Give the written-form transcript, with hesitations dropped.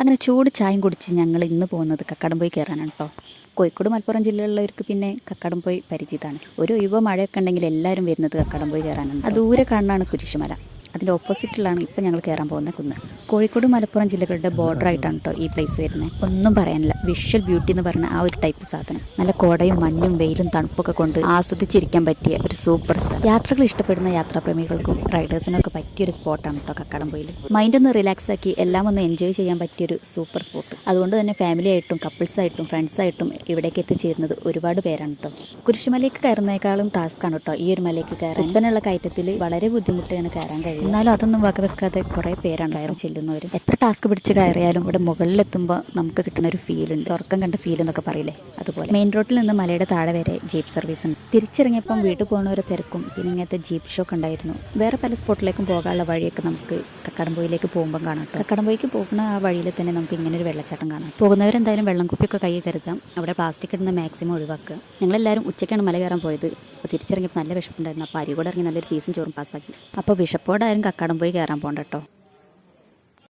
അങ്ങനെ ചൂട് ചായയും കുടിച്ച് ഞങ്ങൾ ഇന്ന് പോകുന്നത് കക്കാടംപൊയിൽ കയറാനാണ് കേട്ടോ. കോഴിക്കോട് മലപ്പുറം ജില്ലകളിലുള്ളവർക്ക് പിന്നെ കക്കാടംപൊയിൽ പരിചിതമാണ്. ഒരു ഒഴിവോ മഴയൊക്കെ ഉണ്ടെങ്കിൽ എല്ലാവരും വരുന്നത് കക്കാടംപൊയിൽ കയറാനാണ്. അത് ദൂരെ കാണാനാണ് കുരിശുമല. അതിൻ്റെ ഓപ്പോസിറ്റിലാണ് ഇപ്പോൾ ഞങ്ങൾ കയറാൻ പോകുന്ന കുന്ന്. കോഴിക്കോട് മലപ്പുറം ജില്ലകളുടെ ബോർഡർ ആയിട്ടാണ് കേട്ടോ ഈ പ്ലേസ് വരുന്നത്. ഒന്നും പറയാനില്ല, വിഷ്വൽ ബ്യൂട്ടി എന്ന് പറഞ്ഞ ആ ഒരു ടൈപ്പ് സാധനം. നല്ല കോടയും മഞ്ഞും വെയിലും തണുപ്പൊക്കെ കൊണ്ട് ആസ്വദിച്ചിരിക്കാൻ പറ്റിയ ഒരു സൂപ്പർ സ്ഥലം. യാത്രകൾ ഇഷ്ടപ്പെടുന്ന യാത്രാപ്രേമികൾക്കും റൈഡേഴ്സിനൊക്കെ പറ്റിയൊരു സ്പോട്ടാണ് കേട്ടോ കക്കാടംപൊയിൽ. മൈൻഡ് ഒന്ന് റിലാക്സ് ആക്കി എല്ലാം ഒന്ന് എൻജോയ് ചെയ്യാൻ പറ്റിയൊരു സൂപ്പർ സ്പോട്ട്. അതുകൊണ്ട് തന്നെ ഫാമിലി ആയിട്ടും കപ്പിൾസായിട്ടും ഫ്രണ്ട്സായിട്ടും ഇവിടേക്ക് എത്തിച്ചേരുന്നത് ഒരുപാട് പേരാണ് കേട്ടോ. കുരിശുമലയ്ക്ക് കയറുന്നേക്കാളും ടാസ്ക്കാണ് കേട്ടോ ഈ ഒരു മലയ്ക്ക് കയറാൻ. കുത്തനെയുള്ള കയറ്റത്തിൽ വളരെ ബുദ്ധിമുട്ടാണ് കയറാൻ കഴിയും. എന്നാലും അതൊന്നും വക വെക്കാതെ കുറേ പേരാണ് കയറി ചെല്ലുന്നവർ. എത്ര ടാസ്ക് പിടിച്ച് കയറിയാലും ഇവിടെ മുകളിലെത്തുമ്പോൾ നമുക്ക് കിട്ടുന്ന ഒരു ഫീൽ ഉണ്ട്. സ്വർക്കം കണ്ട ഫീൽ എന്നൊക്കെ പറയില്ലേ, അതുപോലെ. മെയിൻ റോഡിൽ നിന്ന് മലയുടെ താഴെ വരെ ജീപ്പ് സർവീസ് ഉണ്ട്. തിരിച്ചിറങ്ങിയപ്പം വീട്ടിൽ പോകുന്നവരെ തിരക്കും പിന്നെ ഇങ്ങനത്തെ ജീപ്പ് ഷോക്ക് ഉണ്ടായിരുന്നു. വേറെ പല സ്പോട്ടിലേക്കും പോകാനുള്ള വഴിയൊക്കെ നമുക്ക് കക്കാടംപൊയിലേക്ക് പോകുമ്പോൾ കാണാം. കക്കാടംപൊയിക്ക് പോകുന്ന ആ വഴിയിൽ തന്നെ നമുക്ക് ഇങ്ങനെ ഒരു വെള്ളച്ചാട്ടം കാണാം. പോകുന്നവരെന്തായാലും വെള്ളം കുപ്പിയൊക്കെ കൈ കരുതാം. അവിടെ പ്ലാസ്റ്റിക് ഇടുന്ന മാക്സിമം ഒഴിവാക്കുക. ഞങ്ങളെല്ലാവരും ഉച്ചയ്ക്കാണ് മല കയറാൻ പോയത്. അപ്പോൾ തിരിച്ചിറങ്ങിയപ്പോൾ നല്ല വിശപ്പുണ്ടായിരുന്നു. അപ്പോൾ അരി കൂടെ ഇറങ്ങി നല്ലൊരു പീസും ചോറും പാസ്സാക്കി. അപ്പോൾ വിശപ്പോടായാലും കക്കാടംപൊയിൽ കയറാൻ പോകണ്ട കേട്ടോ.